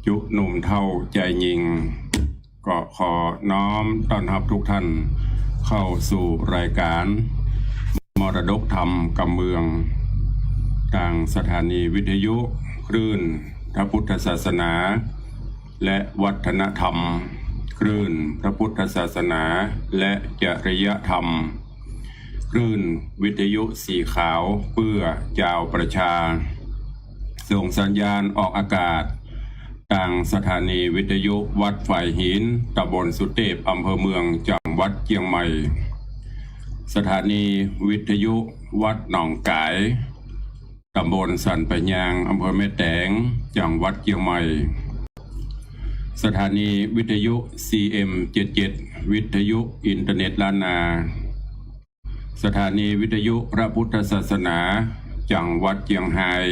จุหนุ่มเท่าใจยิงก็ขอน้อมต้อนรับทุกท่านเข้าสู่รายการมรดกธรรมกับเมืองทางสถานีวิทยุคลื่นพระพุทธศาสนาและวัฒนธรรมคลื่นพระพุทธศาสนาและจริยธรรมคลื่นวิทยุสีขาวเพื่อเจ้าประชาส่งสัญญาณออกอากาศทางสถานีวิทยุวัดฝ่ายหินตำบลสุเทพอำเภอเมืองจังหวัดเชียงใหม่สถานีวิทยุวัดหนองกายตำบลสันปะยางอำเภอแม่แตงจังหวัดเชียงใหม่สถานีวิทยุ CM77 วิทยุอินเทอร์เน็ตล้านนาสถานีวิทยุพระพุทธศาสนาจังหวัดเชียงราย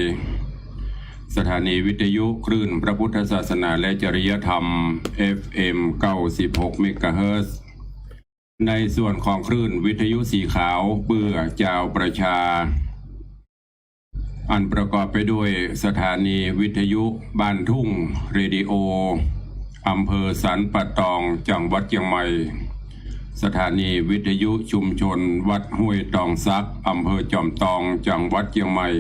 สถานีวิทยุคลื่นพระพุทธศาสนาและจริยธรรม FM 96 เมกะเฮิรตซ์ในส่วนของคลื่นวิทยุสีขาวเพื่อเจ้าประชาอันประกอบไปด้วยสถานีวิทยุบ้านทุ่งเรดิโออำเภอสันป่าตองจังหวัดเชียงใหม่สถานีวิทยุชุมชนวัดห้วยตองซักอำเภอจอมตองจังหวัดเชียงใหม่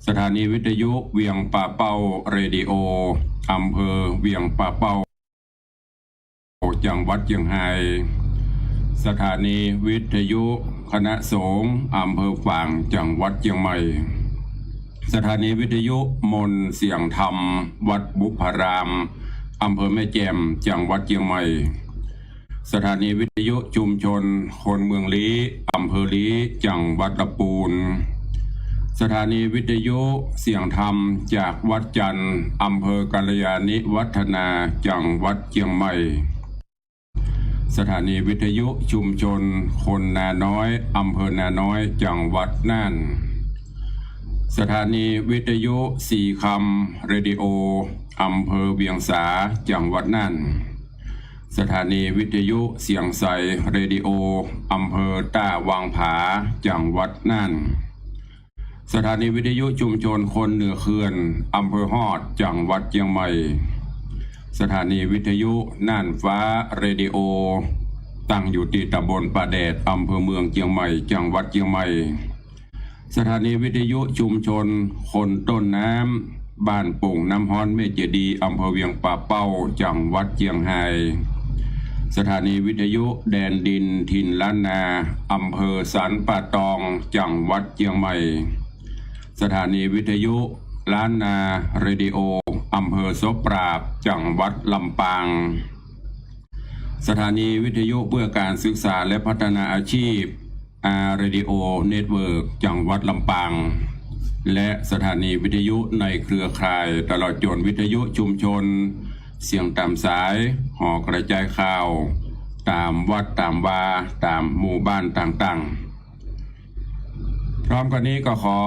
สถานีวิทยุเวียงป่าเป้าเรดิโออำเภอเวียงป่าเป้าจังหวัดเชียงรายสถานีวิทยุคณะสงฆ์อำเภอฝางจังหวัดเชียงใหม่สถานีวิทยุมนเสียงธรรมวัดบุพารามอำเภอแม่แจ่มจังหวัดเชียงใหม่สถานีวิทยุชุมชนคนเมืองลี้อำเภอลี้จังหวัดลำพูนสถานีวิทยุเสียงธรรมจากวัดจันทร์อำเภอกัลยาณิวัฒนาจังหวัดเชียงใหม่สถานีวิทยุชุมชนคนนาน้อยอำเภอนาน้อยจังหวัดน่านสถานีวิทยุสีคำเรดิโออำเภอเวียงสาจังหวัดน่านสถานีวิทยุเสียงใสเรดิโออำเภอต้าวังผาจังหวัดน่านสถานีวิทยุชุมชนคนเหนือเขื่อนอำเภอฮอดจังหวัดเชียงใหม่สถานีวิทยุน่านฟ้าเรดิโอตั้งอยู่ที่ตำบลป่าแดดอำเภอเมืองเชียงใหม่จังหวัดเชียงใหม่สถานีวิทยุชุมชนคนต้นน้ำบ้านโป่งน้ำฮ้อนเมเจดีอำเภอเวียงป่าเป้าจังหวัดเชียงรายสถานีวิทยุแดนดินถิ่นล้านนาอำเภอสันป่าตองจังหวัดเชียงใหม่สถานีวิทยุล้านนาเรดิโออำเภอโสปราบจังหวัดลำปางสถานีวิทยุเพื่อการศึกษาและพัฒนาอาชีพเรดิโอเน็ตเวิร์กจังหวัดลำปางและสถานีวิทยุในเครือข่ายตลอดจนวิทยุชุมชนเสียงตามสายหอกระจายข่าวตามวัดตามวาตามหมู่บ้านต่างๆพร้อมกันนี้ก็ขอ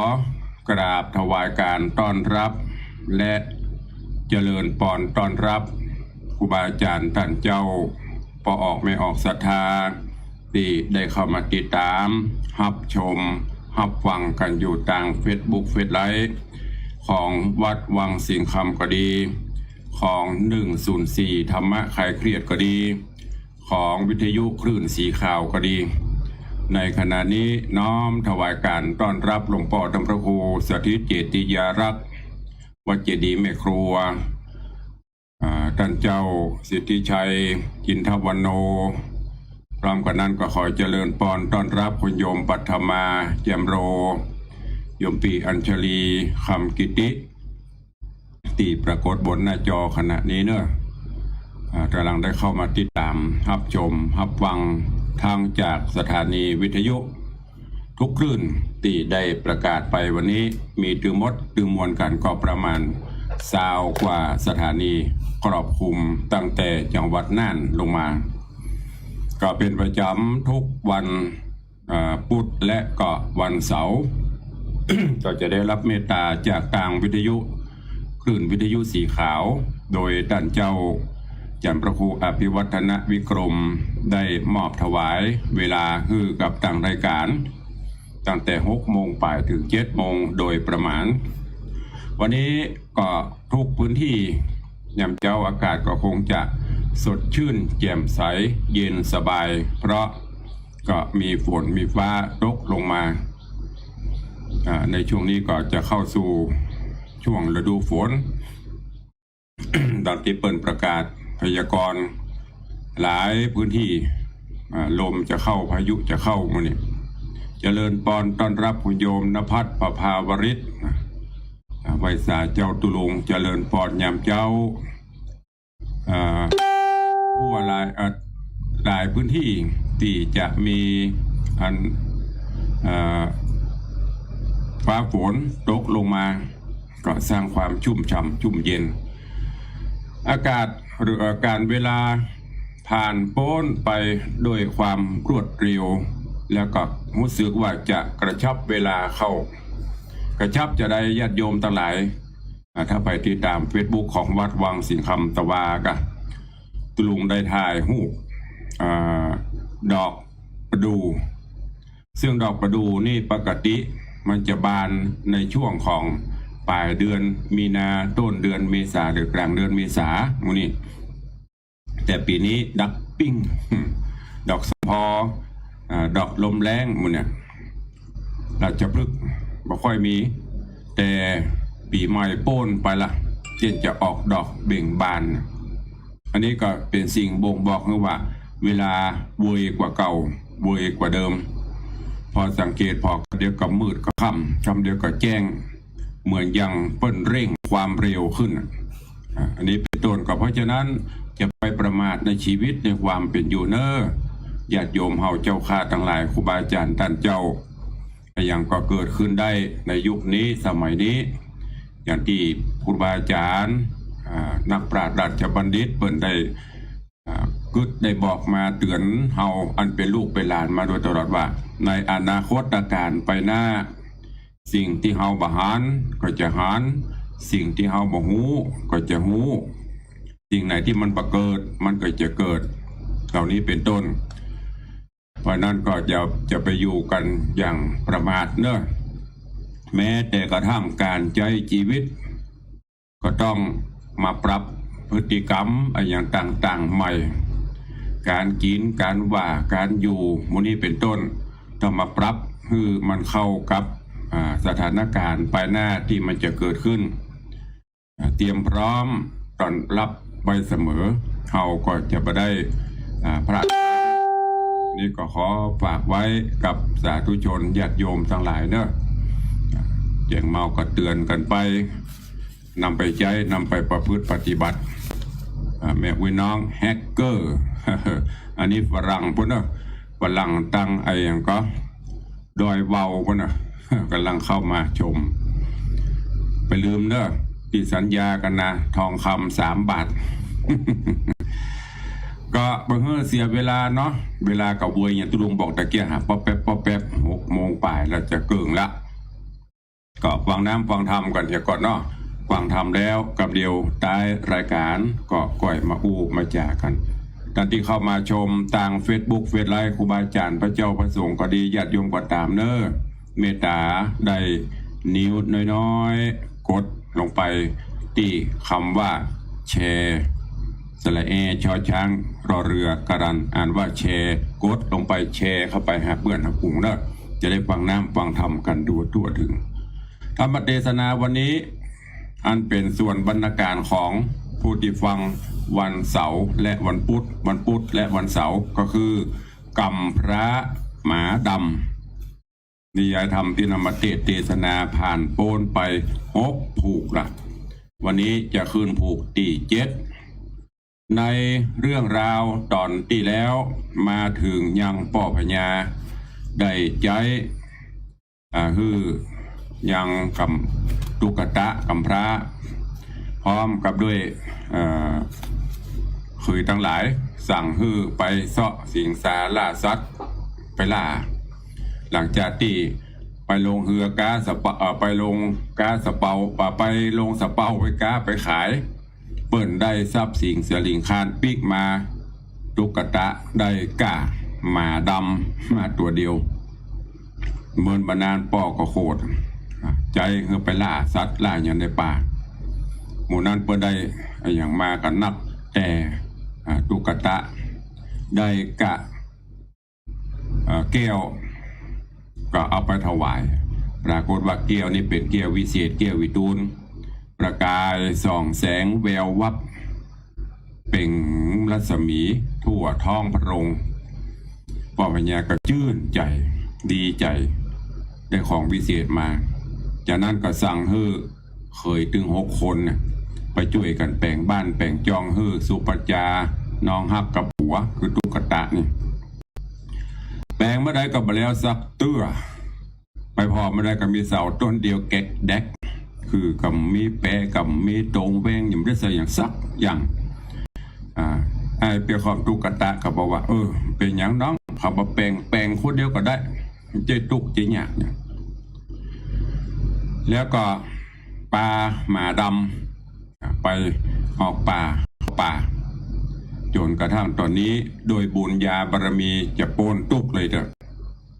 กราบถวายการต้อนรับและเจริญปอนต้อนรับครูบาอาจารย์ท่านเจ้าพอออกไม่ออกศรัทธาที่ได้เข้ามาติดตามรับชมรับฟังกันอยู่ทาง Facebook เฟซไลฟ์ของวัดวังสิงห์คำก็ดีของ104ธรรมะคลายเครียดก็ดีของวิทยุคลื่นสีขาวก็ดีในขณะนี้น้อมถวายการต้อนรับหลวงพ่อธรรมพระครูสถิตเจติยารักษ์วัดเจดีย์แม่ครัวท่านเจ้าสิทธิชัยจินทวันโนพร้อมกันนั้นก็ขอเจริญปอนต้อนรับคุณโยมปัทมาแจ่มโรโยมปีอัญชลีคำกิติที่ปรากฏบนหน้าจอขณะนี้เนอะกำลังได้เข้ามาติดตามรับชมรับฟังทางจากสถานีวิทยุทุกคลื่นที่ได้ประกาศไปวันนี้มีตือมดตือมวลกันก็ประมาณ20กว่าสถานีครอบคลุมตั้งแต่จังหวัดน่านลงมาก็เป็นประจำทุกวันพุธและก็วันเสาร์ ก็จะได้รับเมตตาจากทางวิทยุคลื่นวิทยุสีขาวโดยท่านเจ้าจันทร์พระครูอภิวัฒนวิกรมได้มอบถวายเวลาคือกับทางรายการตั้งแต่6 โมงไปถึง7 โมงโดยประมาณวันนี้ก็ทุกพื้นที่ ยามเจ้าอากาศก็คงจะสดชื่นแจ่มใสเย็นสบาย เพราะก็มีฝนมีฟ้าตกลงมาในช่วงนี้ก็จะเข้าสู่ช่วงฤดูฝน ตอนที่เปิดประกาศพยากรณ์หลายพื้นที่ลมจะเข้าพายุจะเข้ามื้อนี้เจริญปอนต้อนรับคุณโยมณภัทรประภาวริศไวสาเจ้าตุลุงเจริญปอนยามเจ้าผู้หลายพื้นที่ที่จะมีฟ้าฝนตกลงมาก็สร้างความชุ่มฉ่ำชุ่มเย็นอากาศหรือการเวลาผ่านพ้นไปด้วยความรวดเร็วแล้วก็รู้สึกว่าจะกระชับเวลาเข้ากระชับจะได้ญาติโยมทั้งหลายถ้าไปติดตาม Facebook ของวัดวังสิงคำตะวากะตุลุงได้ถ่ายรูปดอกประดู่ซึ่งดอกประดู่นี่ปกติมันจะบานในช่วงของปลายเดือนมีนาต้นเดือนเมษาหรือกลางเดือนเมษามูนี่แต่ปีนี้ดักปิ้งดอกสะพอดอกลมแรงมูเนี่ยราชพฤกษ์บ่ค่อยมีแต่ปีใหม่โป้นไปละเจนจะออกดอกเบ่งบานอันนี้ก็เป็นสิ่งบ่งบอกว่าเวลาเวยกว่าเก่าเวยกว่าเดิมพอสังเกตพอเดี๋ยวก็มืดก็ค่ำเดี๋ยวก็แจ้งเหมือนยังเปิ้นเร่งความเร็วขึ้นอันนี้เป็นต้นก็เพราะฉะนั้นจะไปประมาทในชีวิตในความเป็นอยู่เนอญาติโยมเฮาเจ้าข้าทั้งหลายครูบาอาจารย์ท่านเจ้าอย่างก็เกิดขึ้นได้ในยุคนี้สมัยนี้อย่างที่ครูบาอาจารย์นักปราชญ์ราชบัณฑิตเปิ้นได้กึศได้บอกมาเตือนเฮาอันเป็นลูกเป็นหลานมาโดยตลอดว่าในอนาคตการไปหน้าสิ่งที่เฮาบ่หารก็จะหารสิ่งที่เฮาบ่ฮู้ก็จะฮู้สิ่งไหนที่มันบ่เกิดมันก็จะเกิดเหล่านี้เป็นต้นเพราะนั้นก็จะไปอยู่กันอย่างประมาทเนอะแม้แต่กระทั่งการใช้ชีวิตก็ต้องมาปรับพฤติกรรมอย่างต่างๆใหม่การกินการว่าการอยู่มูนี้เป็นต้นต้องมาปรับคือมันเข้ากับสถานการณ์ภายหน้าที่มันจะเกิดขึ้นเตรียมพร้อมต้อนรับไว้เสมอเขาก็จะไปได้พระนี่ก็ขอฝากไว้กับสาธุชนญาติโยมทั้งหลายเนอะแจ้งเมาก็เตือนกันไปนำไปใช้นำไปประพฤติปฏิบัติแม่วิน้องแฮกเกอร์อันนี้ฝรั่งพุ่นเนอะฝรั่งตั้งไอ้ยังก็ดอยเบาพุ่นเนอะกำลังเข้ามาชมไปลืมเนอะที่สัญญากันนะทองคำ3 บาท ก็เพื่อเสียเวลาเนาะเวลากับวัวอย่างตุลุงบอกตะเกียหาป๊อปแป๊บ6 โมงป่ายเราจะเกิ่งละก็ฟังน้ำฟังธรรมกันเถอะก่อนเนาะฟังธรรมแล้วกับเดียวท้ายรายการก็ก่อยมาอู้มาจ่ากันท่านที่เข้ามาชมทาง Facebook เฟซไลน์ครูบาอาจารย์พระเจ้าพระสงฆ์ก็ดีญาติโยมก็ตามเนอะเมตตาได้นิ้วน้อยๆกดลงไปที่คำว่าแชร์สระเอชอช้างรอเรือกรันอ่านว่าแชร์กดลงไปแชร์เข้าไปหาเพื่อนหาฝูงเนอะจะได้ฟังน้ำฟังธรรมกันดูทั่วถึงธรรมเทศนาวันนี้อันเป็นส่วนบรรณาการของผู้ที่ฟังวันเสาร์และวันพุธและวันเสาร์ก็คือกรรมพระหมาดำนิยายธรรมที่นำมาเทศนาผ่านโปนไป6 ผูกละวันนี้จะคืนผูกที่7ในเรื่องราวตอนที่แล้วมาถึงยังป่อพญาได้ใจคือยังกำตุกตะกำพระพร้อมกับด้วยคือทั้งหลายสั่งฮือไปเสาะสิงสาล่าสัตว์ไปล่าหลังจากที่ไปลงเรือกาสะเปาไปลงกาสะเปาไปลงสะเปาไปกาไปขายเปิ่นได้ทรัพย์สิงเสือลิงคานปีกมาตุกตะได้ก่าหมาดำมาตัวเดียวเมินบานานปอก็โคตรใจคือไปล่าสัตว์ล่าอย่างในป่า หมู่นั้นเปิ้นได้อย่างมากันนักแต่ตุกตะได้กะแก้วก็เอาไปถวายปรากฏว่าแก้วนี้เป็นแก้ววิเศษแก้ววิตูลประกายส่องแสงแวววับเป่งรัศมีทั่วท้องพระโรงพ่อพญาก็ชื่นใจดีใจได้ของวิเศษมาจากนั้นก็สั่งให้เคยถึง6 คนไปช่วยกันแปลงบ้านแปลงจองให้สุปัจจาน้องฮักกับผัวคือตุกตะนี่แปลงเมื่อใดก็บแล้วสักเตื้อไปพอเมื่อใดก็มีเสาต้นเดียวแกกแดกคือกับมีแปรกับมีตรงแวงอย่างได้ใส่อย่างสักอย่างไอ้เปียขอบตุกตะก็บอกว่าเป็นอย่างน้องเขามาแปลงคนเดียวก็ได้เจตุกเจหยาเนี่ยแล้วก็ปลาหมาดำไปออกป่าจนกระทั่งตอนนี้โดยบุญญาบารมีจะโปนตุกเลยเถอะ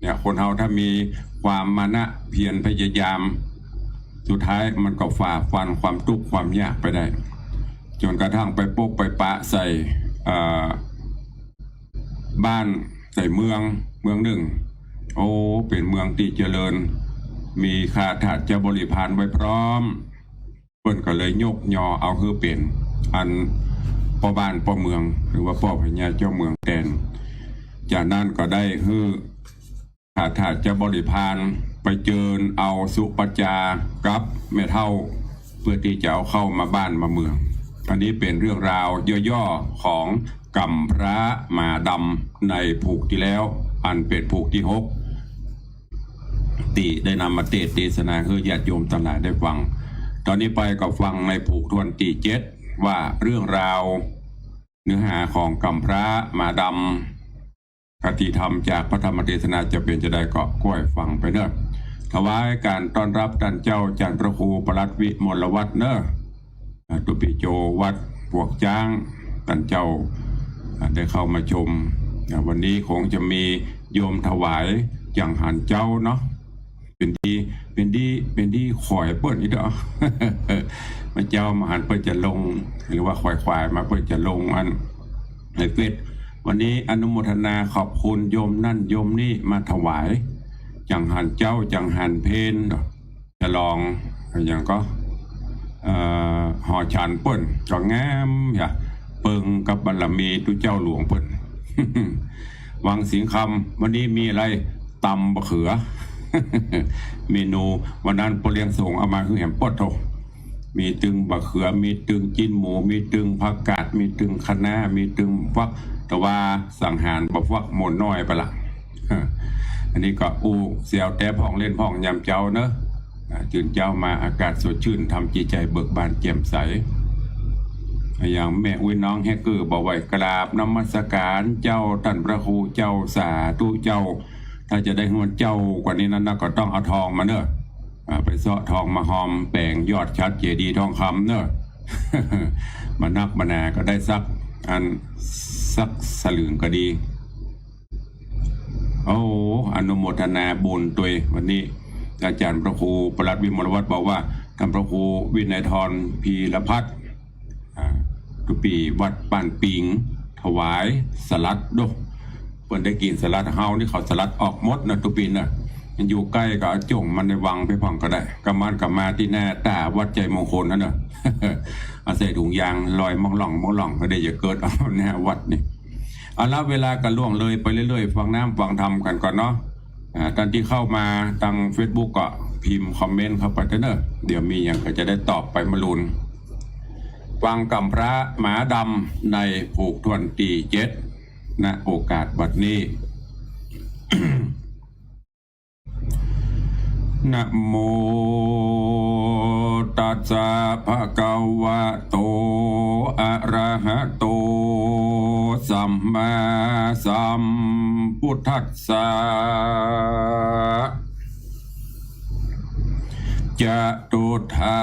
เนี่ยคนเราถ้ามีความมานะเพียรพยายามสุดท้ายมันก็ฝ่าฟันความทุกข์ความยากไปได้จนกระทั่งไปปกไปปะใส่บ้านใส่เมืองหนึ่งโอ้เป็นเมืองที่เจริญมีข้าทาสเจ้าบริพารไว้พร้อมเพิ่นก็เลยยกยอเอาคือเป็นอันพ่อบ้านพ่อเมืองหรือว่าพ่อพญาเจ้าเมืองแทนจากนั้นก็ได้ฮือข้าทาสเจ้าบริพารไปเจิญเอาสุปัจจากับแม่เฒ่าเพื่อที่จะเอาเข้ามาบ้านมาเมืองอันนี้เป็นเรื่องราวย่อๆของกำพร้าหมาดำในผูกที่แล้วอันเป็นผูกที่6ตีได้นำมาเทศนาให้ญาติโยมทั้งหลายได้ฟังตอนนี้ไปก็ฟังในผูกทวนที่7ว่าเรื่องราวเนื้อหาของกำพร้าหมาดำคติธรรมจากพระธรรมเทศนาจะเป็นจะได้ก็ก้อยฟังไปเนอะถวายการต้อนรับท่านเจ้าจันทร์พระครูปลัดวิมลวัฒน์เนอะตุปิโจวัดพวกจ้างท่านเจ้าได้เข้ามาชมวันนี้คงจะมีโยมถวายจังหันเจ้าเนาะเป็นดีข่อยเปิ้ลนี่เด้อมาเจ้ามาหันเปิ้ลจะลงหรือว่าควายมาเปิ้ลจะลงอันในเฟซวันนี้อนุโมทนาขอบคุณโยมนั่นโยมนี่มาถวายจังหันเจ้าจังหันเพนจะลองอย่างก็ห่อฉันเปิ้ลก็งามอย่าเปิงกับบารมีตุเจ้าหลวงเปิ้ลวังสิงคำวันนี้มีอะไรตำบะเขือ เมนูวันนั้นปเลียงส่งเอามาคือแหมปอดโตมีตึงบะเขือมีตึงจิ้นหมูมีตึงผักกาดมีตึงคะน้ามีตึงฟักแต่ว่าสังหารบะฟักหมดน้อยไปละ อันนี้ก็เสียวแต่พ่องเล่นพ่องยำเจ้าเนอะจืนเจ้ามาอากาศสดชื่นทำจิตใจเบิกบานแจ่มใสอย่างแม่อุ้ยน้องแฮกเกอร์บอกไว้กราบนมัสการเจ้าท่านพระครูเจ้าสาธุเจ้าถ้าจะได้เงินเจ้ากว่านี้นั้นก็ต้องเอาทองมาเนอะไปเสาะทองมาหอมแปลงยอดชัดเจดีทองคำเนอะ มานักมานาก็ได้สักสลึงก็ดีโอ้อนุโมทนาบุญตัววันนี้อาจารย์พระครูปลัดวิมลวัฒน์บอกว่าท่านพระครูวินัยธรพีรพัฒน์ทุกปีวัดป่านปิงถวายสลัดด้วยเพิ่นได้กินสลัดเฮานี่เขาสลัดออกหมดนะทุกปีน่ะมันอยู่ใกล้กับจ่งมันในวังไปพังก็ได้กำมันมาที่หน้าตาวัดใจมงคลนั่นน่ะ อาศัยถุงยางลอยมองหล่องก็ได้จะเกิดเอาแน่วัดนี่เอาละเวลาก็ล่วงเลยไปเรื่อยๆฟังน้ำฟังธรรมกันก่อนเนาะตอนที่เข้ามาทาง Facebook ก็พิมพ์คอมเมนต์เข้าไปเถอะเนอะเดี๋ยวมีอย่างก็จะได้ตอบไปมาลุนฟังกำพระหมาดำในผูกทวนตี7ณโอกาสบัดนี้ นะโมตัสสะภะคะวะโตอะระหะโตสัมมาสัมพุทธัสสะจตุธา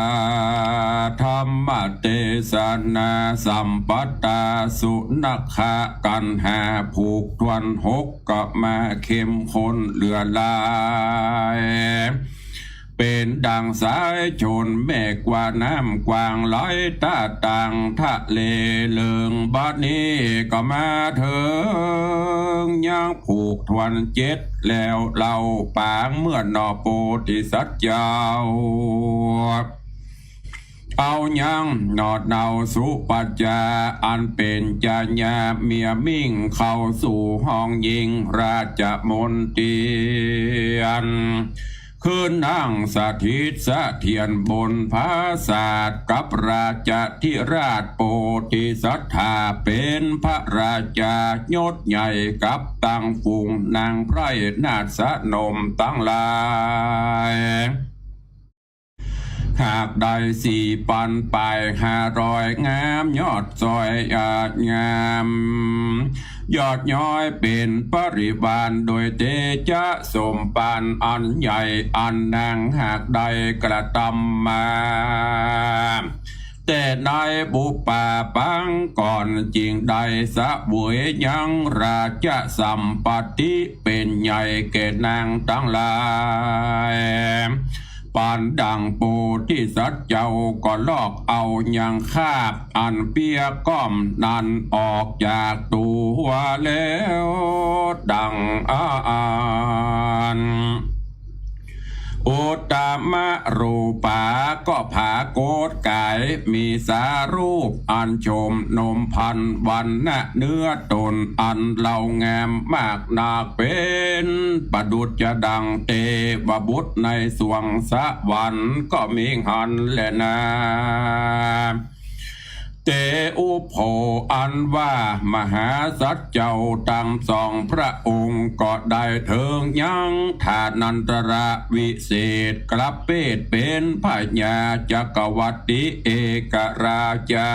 ธรรมเทศนาสัมปัตตาสุนัขะกันหาผูกทวน6ก็มาเข้มข้นเลือลายเ เป็นดังสายชนแม่กว่าน้ำกว้างไหลตาต่างทะเลเลิงบัดนี้ก็มาเถิงยังผูกทวนเจ็ดแล้วเล่าปางเมื่อนอโปธิสัตว์เจ้าเอายังนอดเนาสุปัจจาอันเป็นจาญาเมียมิ่งเข้าสู่ห้องยิงราชมนเตียนคืนนั่งสถิตสะเทียนบนพระศาสตร์กับราชธิราชโปธิสัตถาเป็นพระราชายศใหญ่กับตั้งฝูงนางไพร่นาฏสนมตั้งหลายหากได้4,000 ปลาย500งามยอดซอยงามยอดย้อยเป็นปริวารโดยเตจะสมปานอันใหญ่อันนางหากใดกระทำมาแต่ในบุปผาปังก่อนจริงใดสะบวยยังราชสัมปติเป็นใหญ่แก่นางทั้งหลายปานดังโปธิสัตว์เจ้าก็ลอกเอายังคาบอันเปียก้อมนันออกจากตัวแล้วดังอ่านโอตามะรูปาก็ผาโกดกายมีสารูปอันชมนมพันวันนะเนื้อตนอันเหล่างามมากนาเป็นประดุจจะดังเทวบุตรในสวงสวรรค์ก็มีหันแลนาเตอุโภอันว่ามหาสัจเจ้าตั้งสองพระองค์ก็ได้เถิงยังฐานันตระวิเศษกลับเปตเป็นพญาจักรวรรดิเอกราชา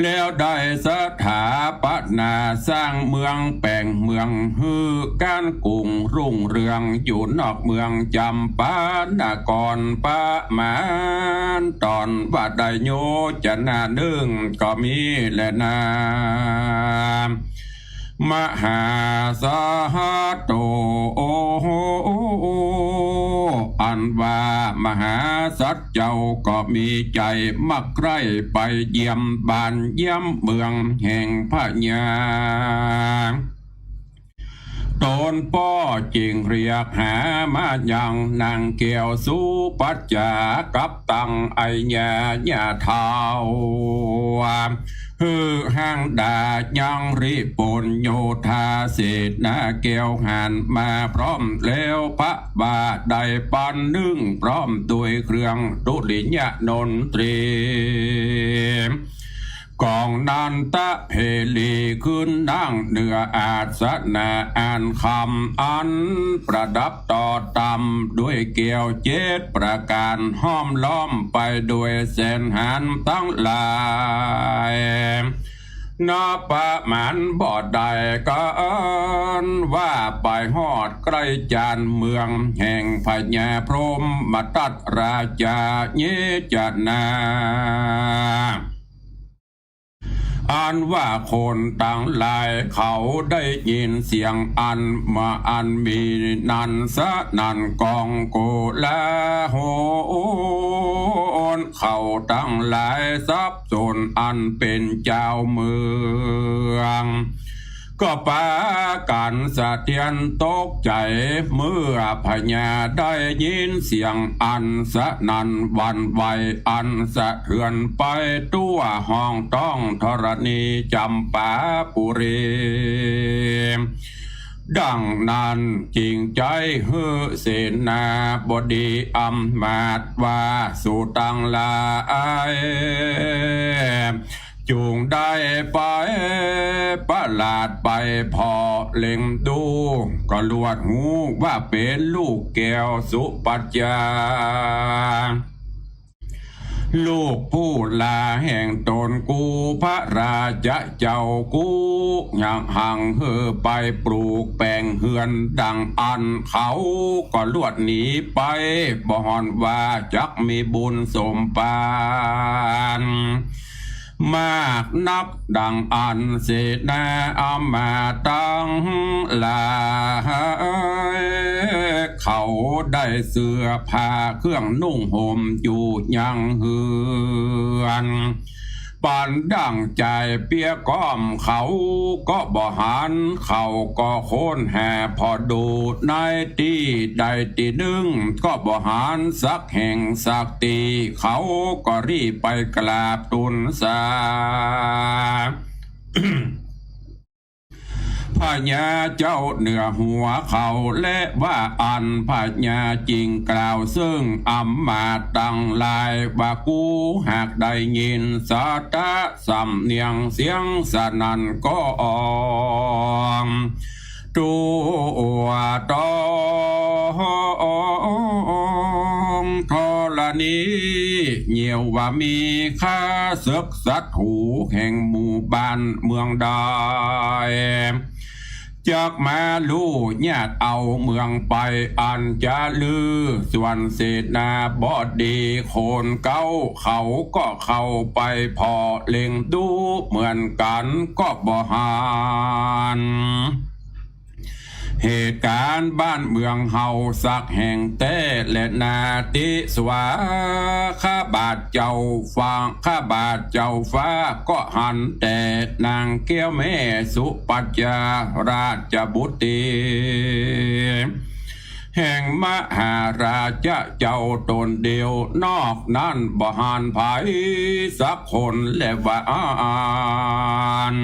แล้วได้สถาปนาสร้างเมืองแปลงเมืองฮือการกรุงรุ่งเรืองอยู่นอกเมืองจำปานกรปะมานตอนว่าได้โยจะนาดึงก็มีแลนามหาสาโตอันว่ามหาสัจเจ้าก็มีใจมักใคร่ไปเยี่ยมบ้านเยี่ยมเมืองแห่งพญาตนป้อจิงเรียกหามายังนางเกี่ยวสุปัจจากับตังไอญาญาเทาฮือห้างดายังริปนโยธาเศษนาเกี่ยวหันมาพร้อมแล้วพระบาทได้ปันนึ่งพร้อมด้วยเครื่องดุลิญะนนตรีกองนันตะเพลีขึ้นนั่งเหนืออาสนะอ่านคำอันประดับต่อตำด้วยเกี่ยว7 ประการห้อมล้อมไปด้วยแสนหันตั้งหลายนับประมาณบ่ใดกันว่าไปฮอดใกล้จานเมืองแห่งพญาพรหมมาตัดราชาเยจนาอันว่าคนต่างหลายเขาได้ยินเสียงอันมาอันมีนันสะนันกองโกละโหนเขาต่างหลายสับสนอันเป็นเจ้าเมืองก็ปากันสะเทียนตกใจเมื่อพญาได้ยินเสียงอันสะนันวันไหวอันสะเทือนไปตัวห้องต้องธรณีจำปาปุรีดังนั้นจริงใจเฮือเสนาบดีอำมาตย์ว่าสู่ตังลายจูงได้ไปประหลาดไปพอเล็งดูก็ลวดหูว่าเป็นลูกแก้วสุปัจจาลูกผู้ลาแห่งตนกูพระราชเจ้ากูอย่างห่างเฮอไปปลูกแปลงเฮือนดังอันเขาก็ลวดหนีไปบ่ฮอนว่าจักมีบุญสมปานมากนักดังอันเสนาอมาตั้งลาข เขาได้เสื้อผ้าเครื่องนุ่งห่มอยู่ยังเฮือนปานดั่งใจเปียก้อมเขาก็บ่หันเขาก็โค่นแห่พอดูในที่ใดที่หนึ่งก็บ่หันสักแห่งสักตีเขาก็รีบไปกราบทูลสา พญาเจ้าเหนือหัวเขาและว่าอันพญาจริงกล่าวซึ่งอำมาตย์ตั้งหลายว่ากูหากได้ยินสาตะสำเนียงเสียงสนั่นก็อองตัวตองธรณีเหี่ยวว่ามีค่าศึกสัตว์หูแห่งหมู่บ้านเมืองใดจากมาลู่ญาติเอาเมืองไปอันจะลือส่วนเศษนาบอดดีโคนเก้าเขาก็เข้าไปพอเล็งดูเหมือนกันก็บ่หานเหตุการณ์บ้านเมืองเฮาสักแห่งเต้และนาติสวาข้าบาทเจ้าฟังข้าบาทเจ้าฟ้าก็หันแต่นางแก้วแม่สุปัจจาราชบุตรีแห่งมหาราชเจ้าตนเดียวนอกนั้นบ่หันไผสักคนและว่าอ่าน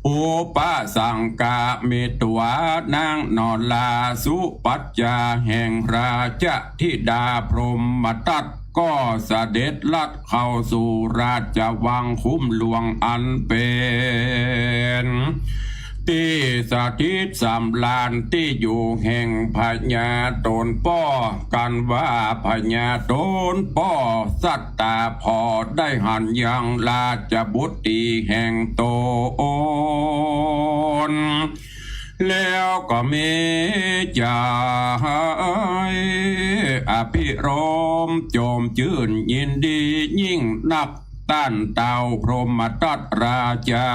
อุปสังกาเมตวานางนอนลาสุปัจจาแห่งราชธิดาพรหมทัตก็เสด็จลัดเข้าสู่ราชวังคุ้มหลวงอันเป็นที่สถิตสำลานที่อยู่แห่งพญาตนป้อกันว่าพญาตนป้อสัตตาพอได้หันยังราชบุตรีแห่งโตนแล้วก็มีใจอภิรมย์โจมจื่นยินดียิ่งนักต้านเต่าพรหมทัตราชา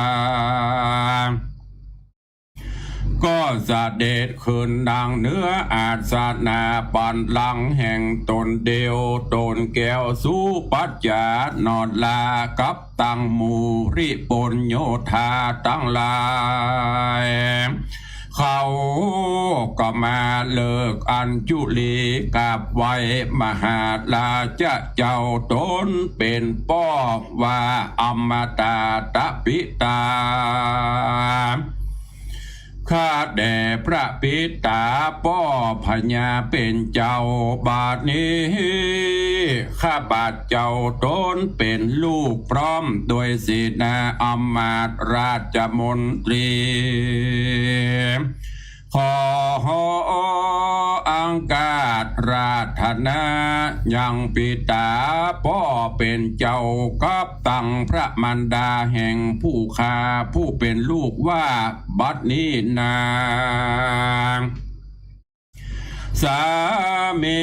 ก็เสด็จขึ้นดังเนื้ออาสนาปันลังแห่งตนเดียวตนแก้วสุปัจจานอนลากับตังมูริปนโยธาตั้งหลายเขาก็มาเลิกอัญจุลีกับไว้มหาลาชเจ้าตนเป็นป้อว่าอมตะตะปิตาข้าแด่พระปิตาป้อพญาเป็นเจ้าบาทนี้ข้าบาทเจ้าตนเป็นลูกพร้อมโดยศีนาอมาตย์ราชมนตรีขออังกาศราธนายังปิตาป้อเป็นเจ้ากับตั้งพระมารดาแห่งผู้ข้าผู้เป็นลูกว่าบัดนี้นางสามี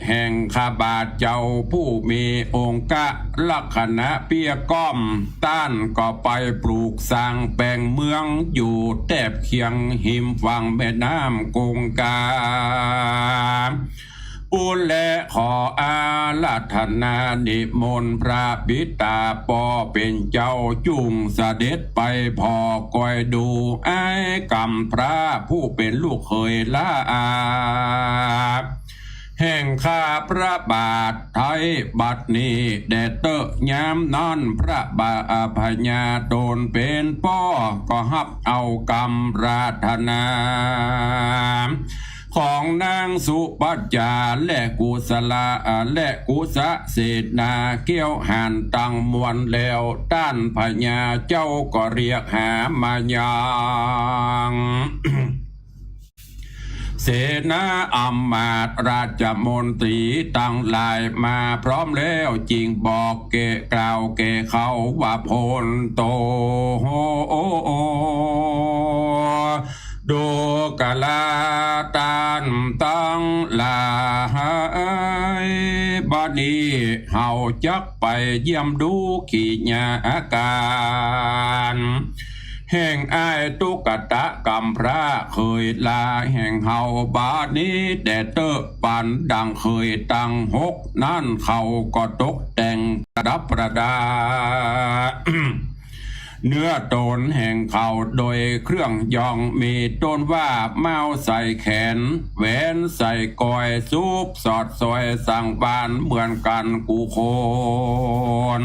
แห่งข้าบาทเจ้าผู้มีองค์กะลักษณะเปียก้อมต้านก็ไปปลูกสร้างแปลงเมืองอยู่แทบเคียงหิมฝั่งแม่น้ำกงกาอุและขออาราธนานิมนต์พระบิดาปอเป็นเจ้าจุงเสด็จไปพอคอยดูไอ้กำพระผู้เป็นลูกเคยละอาแห่งข้าพระบาทไทยบัดนี้แดดเตอะยามนอนพระบาพญาโดนเป็นป้อก็ฮับเอากำราธนาของนางสุปัจจาและกุศลาและกุศเศษนาเกี้ยวหันตังมวลแล้วต้านพญาเจ้าก็เรียกหามายัง เสนาอำมาตย์ราชมนตรีตั้งหลายมาพร้อมแล้วจริงบอกเกกล่าวเกเขาว่าพลโตดูกะลาตันตั้งหลายบัดนี้เฮาจักไปเยี่ยมดูขีญาอาการ แห่งอายตุกตะกำพระเคยลาแห่งเฮาบาดนี้แดดเตอปันดังเคยตั้งหกนั่นเขาก็ตกแต่งประดับประดา เนื้อตนแห่งเขาโดยเครื่องยองมีต้นว่าเมาใส่แขนแหวนใส่กอยซุปสอดซอยสั่งบานเหมือนกันกูโคน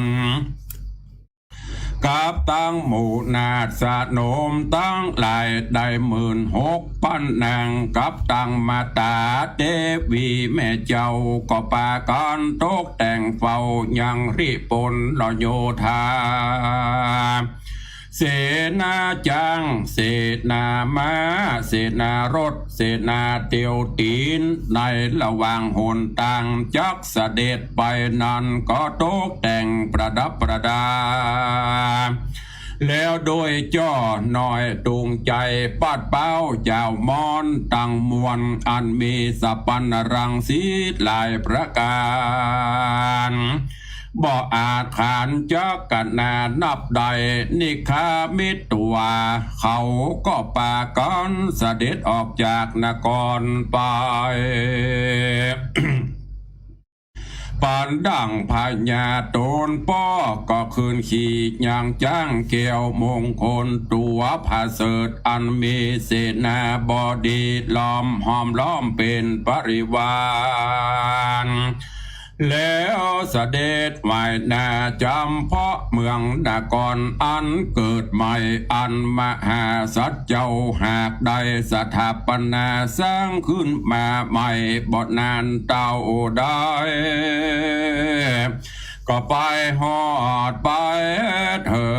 กับตั้งหมู่นาฏสนมตั้งหลายได้16,000นางกับตั้งมาตาเทวีแม่เจ้าก็ปากันตกแต่งเฝ้ายังริปนลโยธาเสนาจังเสนามาเสนารถเสนาเตียวตีนในระหว่างหนต่างจักเสด็จไปนั้นก็ตกแต่งประดับประดาแล้วโดยจ้อหน่อยตูงใจปัดเป้าเจ้ามอนตั้งมวลอันมีสัพพันรังสีหลายประการบ่อาจขานจักกันนานับใดนิคามิตัวเขาก็ปากันเสด็จออกจากนครไป ปานดังพญาโตนป้อก็คืนขี่อย่างจ้างเกี่ยวมงคลตัวผาเสดอันมีเสนาบดีล้อมห้อมล้อมเป็นปริวารแล้วเสด็จใหม่นาจำเพาะเมืองนครอันเกิดใหม่อันมหาสัจเจ้าหากได้สถาปนาสร้างขึ้นมาใหม่บทนานเต่าได้ก็ไปหอดไปเถิ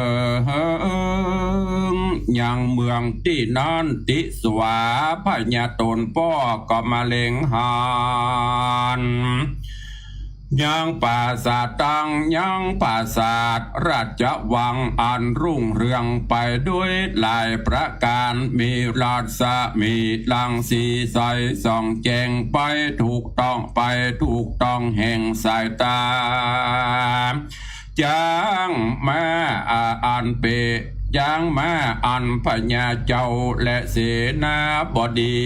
งยังเมืองที่นั่นติสวาพญาตนป้อก็มาเล็งหานยังปราสาทตังยังปราสาทราชวังอันรุ่งเรืองไปด้วยหลายประการมีราชมีลังสีใสส่องแจงไปถูกต้องแห่งสายตาจางมาอันเปจางมาอันพญาเจ้าและเสนาบดี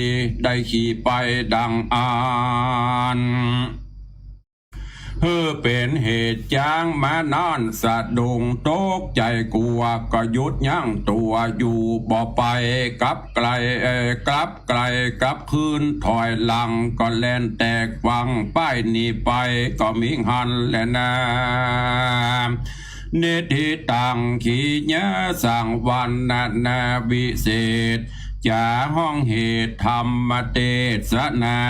ได้ขี่ไปดังอ่านเป็นเหตุจ้างมานอนสะดุงตกใจกลัวก็หยุดยั้งตัวอยู่บ่ไปกลับไกลกลับคืนถอยหลังก็แล่นแตกฟังป้ายนี้ไปก็มิงหันแลนาเนติตังขีญะสังวันนาวิเศษจาห้องเหตุธรรมเทศนา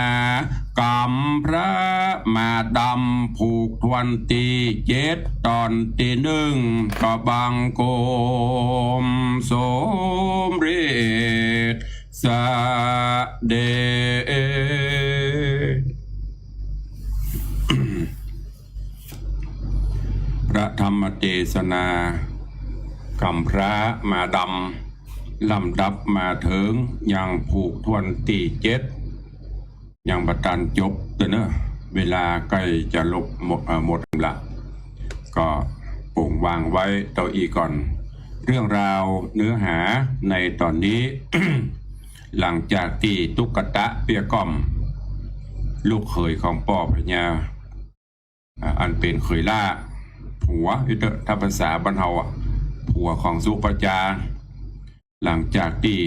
กรรมพระมาดำผูกทวนตี7ตอนที่1ก็บังโกมสมเร็จสะเดพระธรรมเทศนากรรมพระมาดำลำดับมาถึงยังผูกทวนตี7ยังประตันจบตัวเนอะเวลาใกล้จะลบหมดละก็ปุ่งวางไว้ต่ออีกก่อนเรื่องราวเนื้อหาในตอนนี้ หลังจากที่ตุกตะเปียก่อมลูกเขยของป่อพญาอันเป็นเขยล่าผัวถ้าภาษาบรรเทาผัวของสุปจาหลังจากที่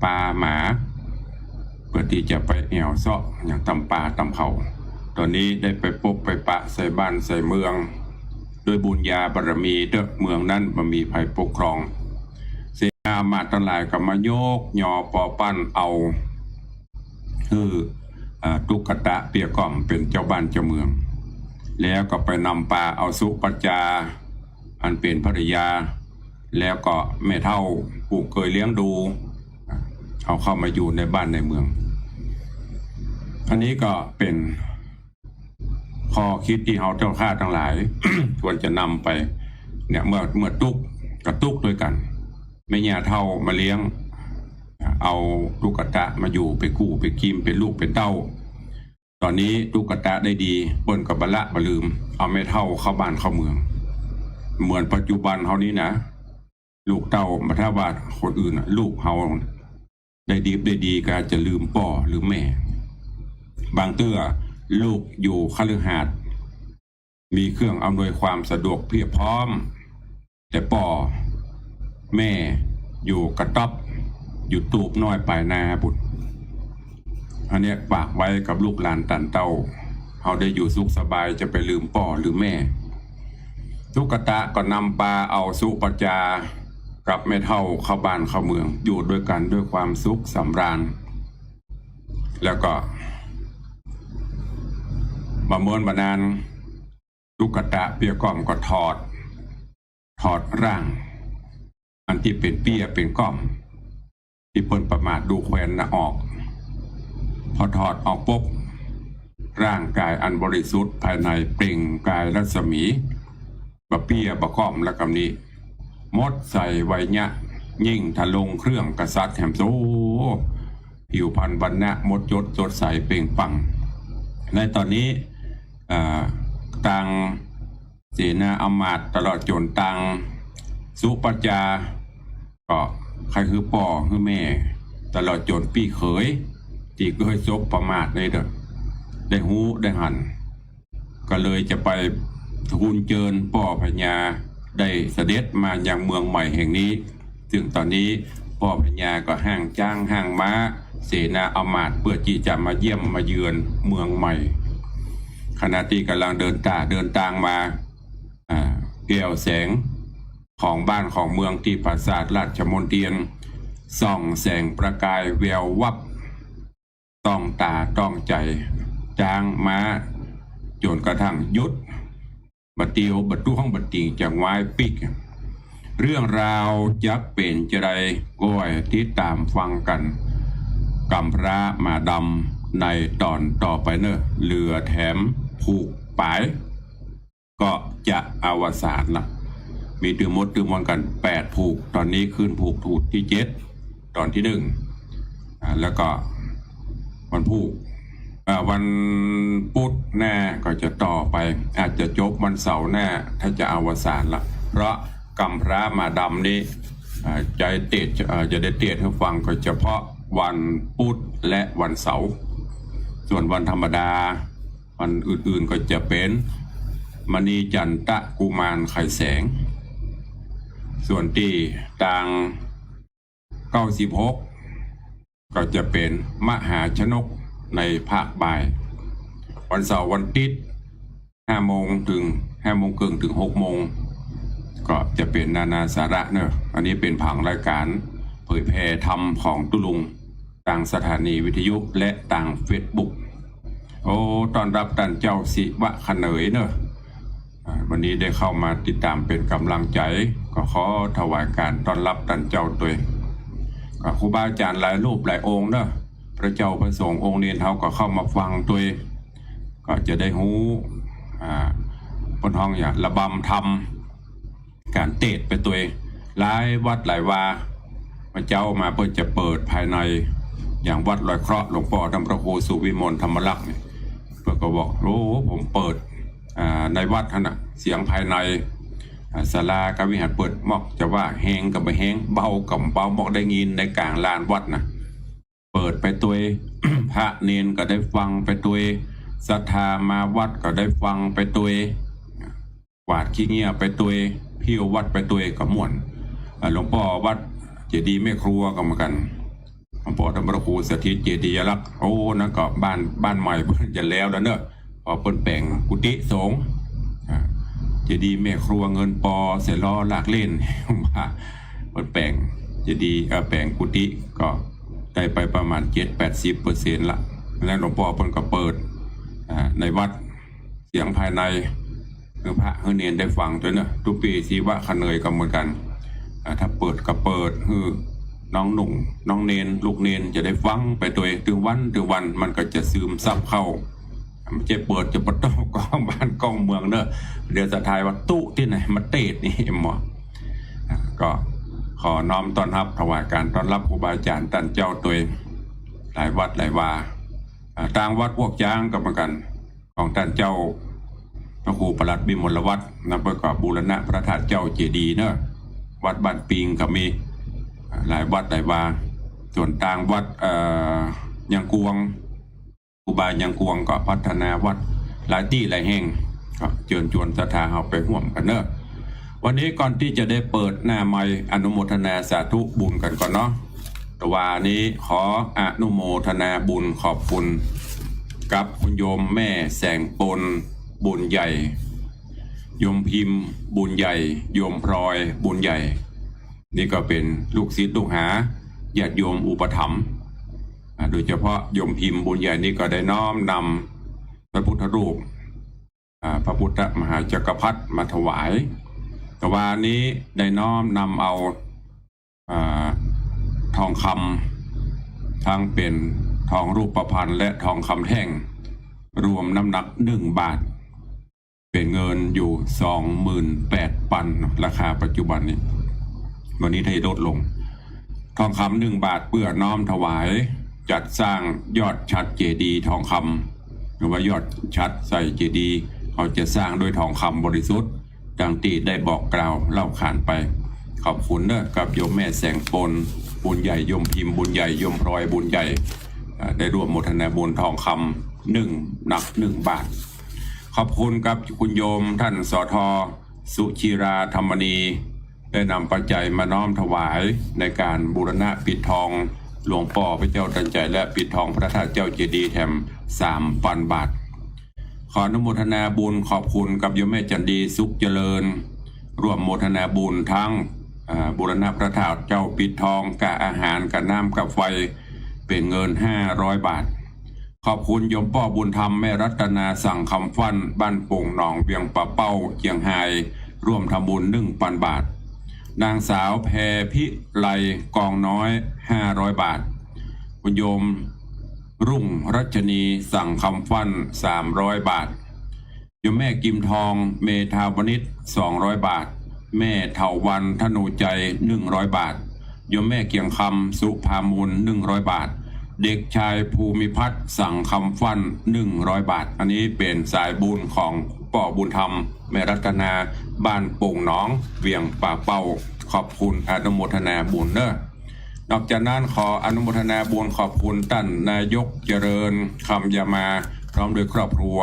ปลาหมาเพื่อที่จะไปแอวเซาะอย่างตำป่าตำเขาตอนนี้ได้ไปปบไปปะใส่บ้านใส่เมืองโดยบุญญาบารมีเมืองนั้นมันมีภัยปกครองเสียมาตลายกับมาโยกยอปอปั้นเอาคือตุกตะเปียก่อมเป็นเจ้าบ้านเจ้าเมืองแล้วก็ไปนำปลาเอาสุปจาอันเป็นภริยาแล้วก็แม่เท่าผู้เคยเลี้ยงดูเอาเข้ามาอยู่ในบ้านในเมืองอันนี้ก็เป็นข้อคิดที่เราเจ้าข้าทั้งหลาย ควรจะนำไปเนี่ยเมื่อตุกกับตุกด้วยกันไม่แย่เท่ามาเลี้ยงเอาตุกตะมาอยู่ไปกู้ไปกิมเป็นลูกเป็นเต้าตอนนี้ตุกตะได้ดีเปิ้นกับบละบลืมเอาไม่เท่าเข้าบ้านเข้าเมืองเหมือนปัจจุบันเขานี้นะ ลูกเต้ามาถ้าว่าคนอื่นลูกเขาได้ดีก็จะลืมป่อหรือแม่บางเตื้อลูกอยู่คฤหาสน์มีเครื่องอำนวยความสะดวกเพียบพร้อมแต่ป่อแม่อยู่กระต๊อบอยู่ตูบน้อยปลายนาบุตรอันนี้ฝากไว้กับลูกหลานตันเต้าเขาได้อยู่สุขสบายจะไปลืมป่อหรือแม่ทุกตะก็นำปลาเอาสุปจากับแม่เท่าเข้าบ้านเข้าเมืองอยู่ด้วยกันด้วยความสุขสำราญแล้วก็บะเมินบานานทุกตะเปียก้อมก็ถอดร่างอันที่เป็นเปียเป็นก้อมที่เปิ้นประมาทดูแควนนะออกพอถอดออกปุ๊บร่างกายอันบริสุทธิ์ภายในเปล่งกายรัศมีบะเปียบะก้อมและกำนี้มดใส่ไวยะยิ่งทะลงเครื่องกษัตริย์แหมโซผิวพรรณบรรณะมดยศสดใสเปล่งปังในตอนนี้ตังเสนาอมาตย์ตลอดจนตังสุปจาก็ใครคือป่อคือแม่ตลอดจนพี่เขยที่เคยซบประมาทในเด้อได้หูได้หันก็เลยจะไปทูลเจิญป่อพญาได้เสด็จมายังเมืองใหม่แห่งนี้ซึ่งตอนนี้ป่อพญาก็ห้างจ้างห้างม้าเสนาอมาตย์เพื่อที่จะมาเยี่ยมมาเยือนเมืองใหม่ขณะที่กำลังเดินทางมาแก้วแสงของบ้านของเมืองที่ปราสาทราชมนเทียนส่องแสงประกายแวววับต้องตาต้องใจจางม้าจนกระทั่งยุดบัดเตียวบัดตู้ห้องบัดติงจากไว้ปิกเรื่องราวจักเป็นจะไดก้อยที่ตามฟังกันกำพระมาดำในตอนต่อไปเนอะเรือแถมผูกปายก็จะอวสานละมีตื่มวันกัน8ผูกตอนนี้ขึ้นผูกถูกที่7ตอนที่1แล้วก็วันผูกวันพุธหน้าก็จะต่อไปอาจจะจบวันเสาร์หน้าถ้าจะอวสานละเพราะกำพระมาดำนี้จะได้เทศให้ฟังก็เฉพาะวันพุธและวันเสาร์ส่วนวันธรรมดาวันอื่นๆก็จะเป็นมณีจันทะกุมารไข่แสงส่วนที่ต่าง96ก็จะเป็นมหาชนกในภาคบ่ายวันเสาร์วันอาทิตย์5 โมงถึง5 โมงครึ่งถึง6 โมงก็จะเป็นนานาสาระเนอะอันนี้เป็นผังรายการเผยแพร่ธรรมของตุลุงต่างสถานีวิทยุและต่างเฟซบุ๊กโอ้ตอนรับท่านเจ้าศิวะขเนยเนอะวันนี้ได้เข้ามาติดตามเป็นกำลังใจก็ขอถวายการต้อนรับท่านเจ้าตัวครูบาอาจารย์หลายรูปหลายองค์เนอะพระเจ้าพระสงฆ์องค์เนียนเขาก็เข้ามาฟังตัวก็จะได้หูบนห้องอย่างระบำธรรมการเทศไปตัวหลายวัดหลายวาพระเจ้ามาเพื่อจะเปิดภายในอย่างวัดลอยเคราะห์หลวงพ่อธรรมพระครูสุวิมลธรรมลักษณ์เพื่อก็บอกโอ้ผมเปิดในวัดนะเสียงภายในศาลากวิหารเปิดมอกจะว่าแหงกับไม่แหงเบากับเบามอกได้ยินในกลางลานวัดนะเปิดไปตัว พระเนนก็ได้ฟังไปตัวศรัทธามาวัดก็ได้ฟังไปตัวกวาดขี้เงียไปตัวพิววัดไปตัวก็ม่วนหลวงพ่อวัดเจดีย์แม่ครัวก็เหมือนกันหลวงพ่อธรรมพระครูสถิตเจดีย์ลักษ์โอ้นั่นก็บ้านใหม่เพิ่นจะแล้วเนอะพอเปิ้นแปลงกุฏิสงฆ์เจดีย์แม่ครัวเงินปอเสร็จล้อลากเล่นมาเปิ้นแปลงเจดีย์แปลงกุฏิก็ได้ไปประมาณ70-80%ละแล้วหลวงพ่อเปิ้นก็เปิดในวัดเสียงภายในคือพระเนียนได้ฟังด้วยนะทุกปีศิวะขเนยก็เหมือนกันถ้าเปิดก็เปิดคือน้องหนุ่งน้องเนนลูกเนนจะได้ฟังไปตัวถึงวันมันก็จะซึมซับเข้าไม่ใช่เปิดจะประตูกล้องบ้านกล้องเมืองเนอะเดี๋ยวจะทายว่าตู้ที่ไหนมาเตดนี่หมอก็ขอน้อมต้อนรับถวายการต้อนรับครูบาอาจารย์ท่านเจ้าตัวหลายวัดหลายวาต่างวัดพวกจ้างก็เหมือนกันของท่านเจ้าพระครูประหลัดบิมลวัฒน์นำประกอบบูรณะพระธาตุเจ้าเจดีย์เนอะ วัดบ้านปิงก็มีหลายวัดหลายว่าส่วนต่างวัดยังกวงครูบายังกวงก็พัฒนาวัดหลายที่หลายแห่งก็เชิญชวนศรัทธาเอาไปร่วมกันเนอะวันนี้ก่อนที่จะได้เปิดหน้าไมค์อนุโมทนาสาธุบุญกันก่อนเนาะแต่ว่านี้ขออนุโมทนาบุญขอบคุณกับคุณโยมแม่แสงปนบุญใหญ่โยมพิมพ์บุญใหญ่โยมพลอยบุญใหญ่นี่ก็เป็นลูกศิษย์ลูกหาญาติโยมอุปถัมภ์โดยเฉพาะโยมพิมพ์บุญใหญ่นี่ก็ได้น้อมนำพระพุทธรูปพระพุทธมหาจักรพรรดิมาถวายแต่ว่านี้ได้น้อมนำเอาทองคำทั้งเป็นทองรูปพรรณและทองคำแท่งรวมน้ำหนัก1 บาทเป็นเงินอยู่28,000ราคาปัจจุบันนี้วันนี้ได้ลดลงทองคำ1 บาทเพื่อน้อมถวายจัดสร้างยอดชัดเจดีย์ทองคำหรือว่ายอดชัดใส่เจดีย์เขาจะสร้างด้วยทองคำบริสุทธิ์ดังที่ได้บอกกล่าวเล่าขานไปขอบคุณเนอะกับโยมแม่แสงปนบุญใหญ่โยมพิมพ์บุญใหญ่โยมพลอยบุญใหญ่ได้ร่วมโมทนาบุญทองคำหนัก 1 บาทขอบคุณกับคุณโยมท่านสทสุชีราธรรมณีได้นำปัจจัยมาน้อมถวายในการบูรณะปิดทองหลวงพ่อพระเจ้าตันใจและปิดทองพระธาตุเจ้าเจดีย์แถม3,000 บาทขออนุโมทนาบุญขอบคุณกับโยมแม่จันดีสุขเจริญร่วมโมทนาบุญทั้งบูรณะพระธาตุเจ้าปิดทองกะอาหารกะน้ำกะไฟเป็นเงิน500 บาทขอบคุณโยมป้อบุญธรรมแม่รัตนาสั่งคำฟันบ้านปุ่งหนองเวียงปะเป้าเจียงไฮ้ร่วมทำบุญ1,000 บาทนางสาวแพรพิไลกองน้อย500 บาทคุณโยมรุ่งรัชนีสั่งคำฟัน300 บาทโยมแม่กิมทองเมธาวนิช200 บาทแม่เถาวันธนูใจ100 บาทโยมแม่เกียงคำสุภามูล100 บาทเด็กชายภูมิพัฒน์สั่งคำฟัน100 บาทอันนี้เป็นสายบุญของป่อบุญธรรมแม่รัตนาบ้านปุ่งหนองเวียงป่าเป้าขอบคุณอนุโมทนาบุญเนอะนอกจากนั้นขออนุโมทนาบุญขอบคุณท่านนายกเจริญคำยามาพร้อมด้วยครอบครัว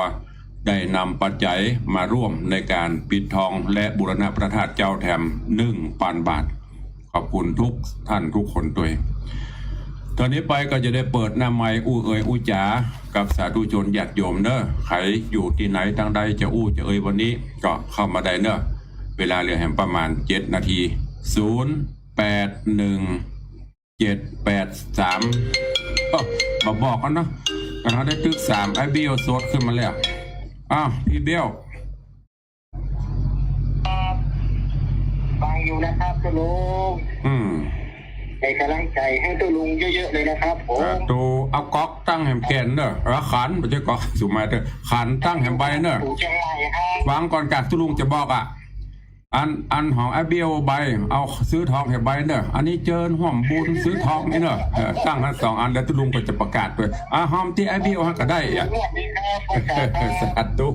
ได้นำปัจจัยมาร่วมในการปิดทองและบูรณะพระธาตุเจ้าแถม1,000 บาทขอบคุณทุกท่านทุกคนด้วยตอนนี้ไปก็จะได้เปิดหน้าไมค์อู้เอ๋ยอู้จ๋ากับสาธุชนญาติโยมเนอะใครอยู่ที่ไหนทางใดจะอู้จะเอ๋ยวันนี้ก็เข้ามาได้เนอะเวลาเหลือแห่งประมาณ7 นาที081783มาบอกกันเนาะกันเขาได้ตึก3ไอเบลโซดขึ้นมาแล้วพี่เบลฟังอยู่นะครับตุลุงให้กำลังใจให้ตุลุงเยอะๆเลยนะครับผมตัวเอาก๊อกตั้งแหมแกนเนอะแล้วขันไม่ใช่ก๊อกสุมาเถอะขันตั้งแหมใบเนอะฟังก่อนจากตุลุงจะบอกอันของไอเบลใบเอาซื้อทองแหมใบเนอะอันนี้เจิญห่วมบุญซื้อทองนี่เนอะตั้งทั้ง2 อันแล้วตุลุงก็จะประกาศด้วยหอมที่ไอเบลก็ได้สาธุ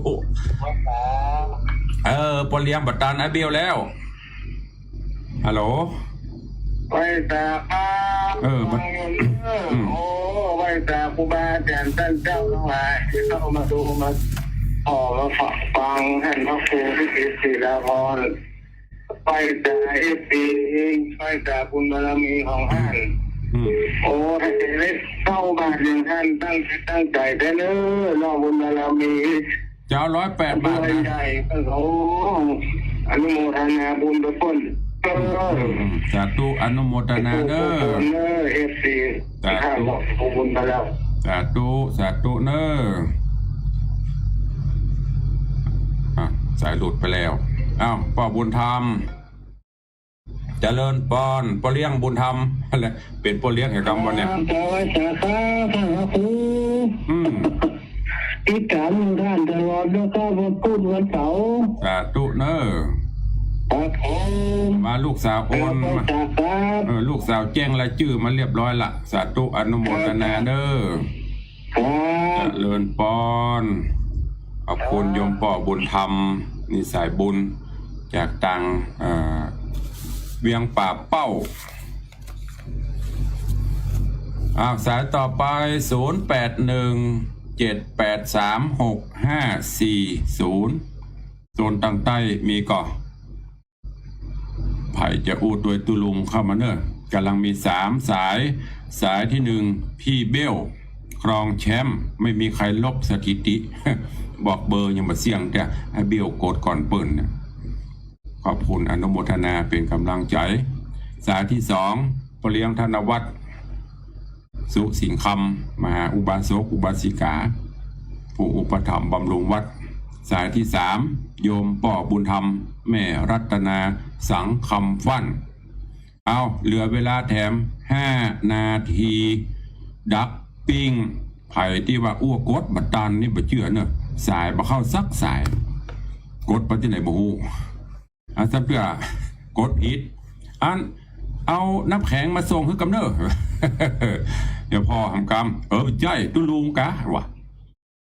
พอเลี้ยงบัตรตานไอเบลแล้วฮัลโหลไว้ตาไว้ตาครูบาอาจารย์ท่านเจ้าทั้งหลายที่เข้ามาดูมามาฟังท่านพระครูพิจิตรศิลาภรณ์ไว้ตาปีไว้ตาบุญบารมีของท่านถ้าจะได้เข้ามาถึงท่านตั้งใจได้เนอะรอบุญบารมีเจ้า108 บาทใหญ่อนุโมทนาบุญทุกคนสาธุอนุโมทนาเด้อสาธุสาธุเนอะสายหลุดไปแล้วป้อบุญธรรมเจริญปอนป้อเลี้ยงบุญธรรมอะไรเป็นป้อเลี้ยงแห่งกรรมวันเนี้ยติดตามท่านตลอดแล้วก็วันพุธวันเสาร์สาธุเนอะมาลูกสาวโอนลูกสาวแจ้งรายชื่อมาเรียบร้อยละสาธุอนุโมทนาเด้อเจริญปอนขอบคุณโยมป่อบุญธรรมนี่สายบุญจากตัง เวียงป่าเป้าสายต่อไป0817836540โซนตั้งใต้มีก่อไผ่จะอูดโดยตุลุงเข้ามาเนอะกำลังมี3สายที่1พี่เบลครองแชมป์ไม่มีใครลบสถิติ บอกเบอร์ยังมาเสี่ยงแต่ให้เบลกดก่อนเปิดนะขอบคุณอนุโมทนาเป็นกำลังใจสายที่2ปเลี้ยงธนวัฒน์สุสิงคำมหาอุบาสกอุบาสิกาผู้อุปถัมภ์บำรุงวัดสายที่3โยมป่อบุญธรรมแม่รัตนาสังคำฟั่นเอาเหลือเวลาแถม5 นาทีดักปิ้งไผ่ที่ว่าอ้วกดบัดตันนี่บ่เชื่อเนอะสายบ่เข้าซักสายกดไปที่ไหนบ่ฮู้ซะเพื่อกดผิดเอาน้ำแข็งมาส่งให้กำเนอ เดี๋ยวพ่อทำกรรมใจตุลุงกะวะ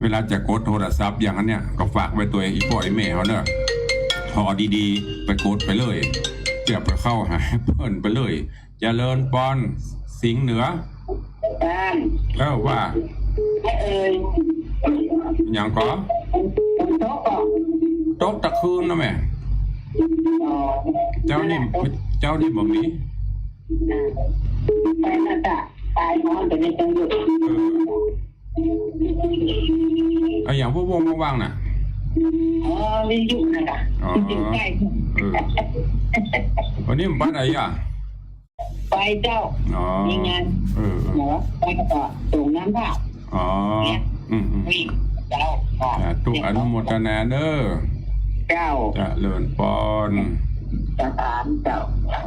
เวลาจะกดโทรศัพท์อย่างนั้นเนี่ยก็ฝากไว้ตัวอีพ่ออีแม่เขาเนอะพอดีๆไปกดไปเลยเก็บไปเข้าหาเพิ่นไปเลยเจริญปอนสิงห์เหนือว่าอย่างก็ตกตะคืนนะแม่เจ้านี่บ่มีไปนั่นจ้ะตายนอนไปในจังหวัดอย่างพวกวงว่างๆน่ะวิทยุนะจ๊ะวิทยุใกล้วันนี้มันไปไหนอ่ะไปเจ้ามีงานหมอไปก็ส่งน้ำผ้าวิ่งเจ้าตุอนุโมทนาเด้อเจ้าจะเลินปอนจะถามเจ้า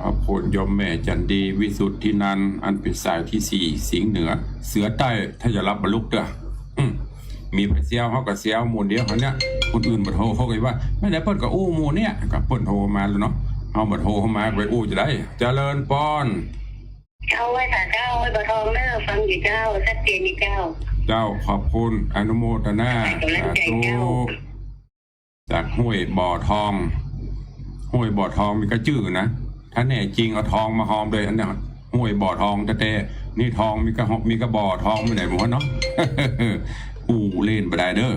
ขอบคุณยมแม่จันดีวิสุทธินันอันเป็นสายที่4สิงห์เหนือเสือใต้ถ้าจะรับบรรลุเด้อมีไปเซียวเขากับเซียวหมู่เดียวเขาเนี่ยคนอื่นมาโทรเขาเลยว่าไม่ได้เปิ้ลกับอู้หมู่เนี่ยกับเปิ้ลโทรมาแล้วเนาะเอามาโทรเข้ามาไปอู้จะได้เจริญปอนเอาไว้ค่ะเจ้าไว้บะทองเด้อฟังอยู่เจ้าชัดเจนนี่เจ้าขอบคุณอนุโมทนาสาธุจากห้วยบ่อทองมีกระจื้อนะถ้าแน่จริงเอาทองมาหอมเลยอันนี้ห้วยบ่อทองแต่นี่ทองมีกระบ่อทองไม่ไหนหมดเนาะเล่นไปได้เด้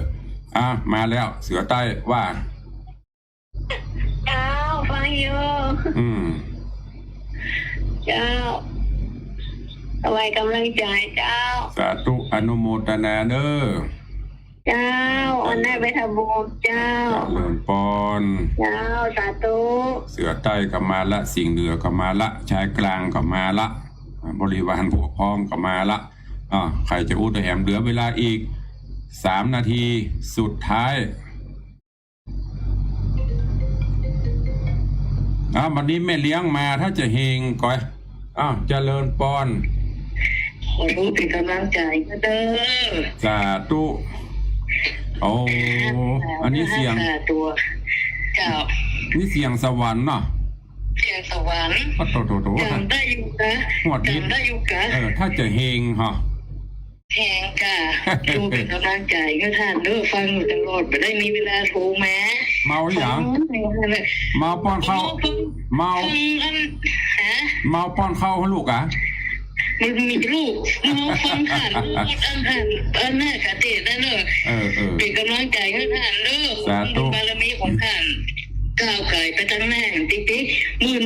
อมาแล้วเสือใต้ว่าเจ้าฟังอยู่เจ้าเอาไว้กำลังใจเจ้าสาธุอนุโมทนาเด้อเจ้าอันนั้นไปทำบุญเจ้าเลินปอนเจ้าสาธุเสือใต้ก็มาละสิงห์เหนือก็มาละชายกลางก็มาละบริวารพวกพ้องก็มาละใครจะอู้ตัวแหมเหลือเวลาอีก3 นาทีสุดท้ายวันนี้แม่เลี้ยงมาถ้าจะเฮงก่อยเจริญปอนขอรู้เป็นกำลังใจเด้อสาธุอันนี้เสียงตัวเจ้านี่เสียงสวรรค์เนาะเสียงสวรรค์โตจำได้อยู่กะถ้าจะเฮงแหงกะดูเป็นกำลังใจก็ท่านเด้อฟังอยู่ตลอดไม่ได้มีเวลาโทรแม้เมาอย่างเมาป้อนข้าวเมาป้อนข้าวให้ลูกมันมีลูกฟังท่านอันน่าคตินั่นเนอะเป็นกำลังใจก็ท่านเด้อบุญบารมีของท่านก้าวไกลไปตั้งแน่ติ๊ก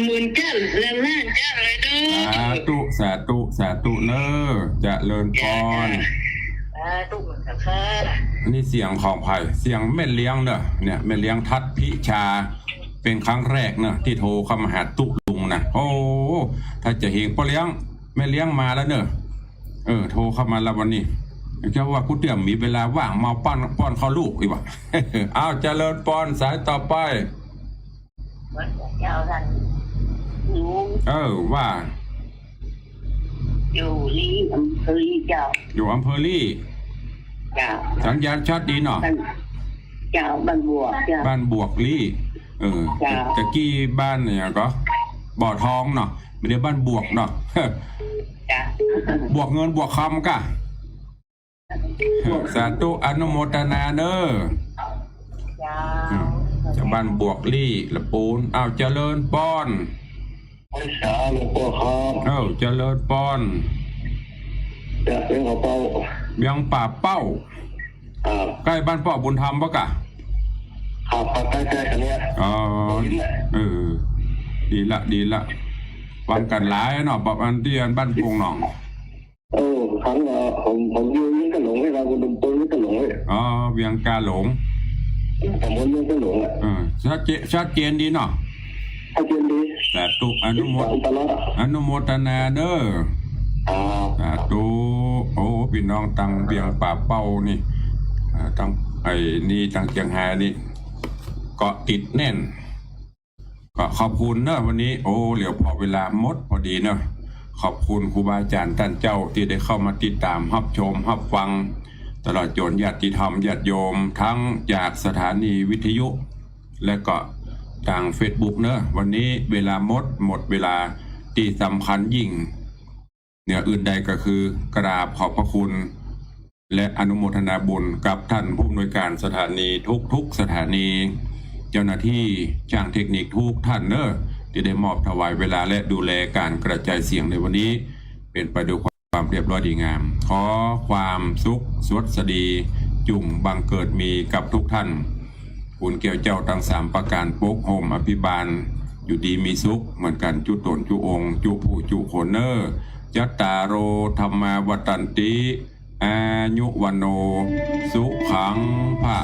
หมื่นจ้าและล้านจ้าเลยเด้อสาธุเนอะจะเลินพรนี่เสียงของไผ่เสียงแม่เลี้ยงเนอะเนี่ยแม่เลี้ยงทัดพิชาเป็นครั้งแรกเนอะที่โทรเข้ามาหาตุลุงนะถ้าจะเฮงพ่อเลี้ยงแม่เลี้ยงมาแล้วเนอะโทรเข้ามาแล้ววันนี้เจ้าว่ากูเตรียมมีเวลาว่างมาป้อนข้าวลูกอีกวะเอาเจริญปอนสายต่อไปเจ้าท่านว่าอยู่ที่อำเภอลี่เจ้าอยู่อำเภอลี่สัญญาณชัดดีเนาะเจ้าบ้านบวกลี่ตะกี้บ้านเนี่ยก็บ่อทองเนาะไม่ได้บ้านบวกเนาะบวกเงินบวกคำกะสาธุอนุโมทนาเด้อจากบ้านบวกลี่ละปูนเจริญป้อน สาหลวงพ่อครับ เจริญปอน จะเป็นกระเป๋า เบียงป่าเป้า ครับ ใกล้บ้านพ่อบุญธรรมปะกะ ครับใกล้ๆกันเนี่ย ดีละวันกันหลายเนาะแบบอันเตียนบ้านพงหนอง ครั้งผมอยู่นี่ก็หลงให้เราบุญปุ้ยก็หลงเลย เวียงกาหลง ผมวนนี่ก็หลงอ่ะ ชัดเจนดีเนาะ ถ้าเจนดี แต่ตุอนุโมทนาเด้อแต่ตุพี่น้องตังเบียงป่าเป้านี่ตังนี่ตังเจียงไฮ้นี่เกาะติดแน่นก็ขอบคุณเนอะวันนี้เหลียวพอเวลาหมดพอดีเนอะขอบคุณครูบาอาจารย์ท่านเจ้าที่ได้เข้ามาติดตามรับชมรับฟังตลอดจนญาติธรรมญาติโยมทั้งจากสถานีวิทยุและก็ทาง Facebook เนอะวันนี้เวลาหมดเวลาที่สำคัญยิ่งเหนืออื่นใดก็คือกราบขอบพระคุณและอนุโมทนาบุญกับท่านผู้อำนวยการสถานีทุกสถานีเจ้าหน้าที่ช่างเทคนิคทุกท่านเนอะที่ได้มอบถวายเวลาและดูแลการกระจายเสียงในวันนี้เป็นไปด้วยความเรียบร้อยดีงามขอความสุขสวัสดีจุ่งบังเกิดมีกับทุกท่านคุณเกี่ยวเจ้าทั้ง3ประการปกโฮมอภิบาลอยู่ดีมีสุขเหมือนกันจุตนจุองค์จุผู้จุโคนเนอร์ยัตตาโรธรรมาวัตันติอายุวันโนสุขังภะ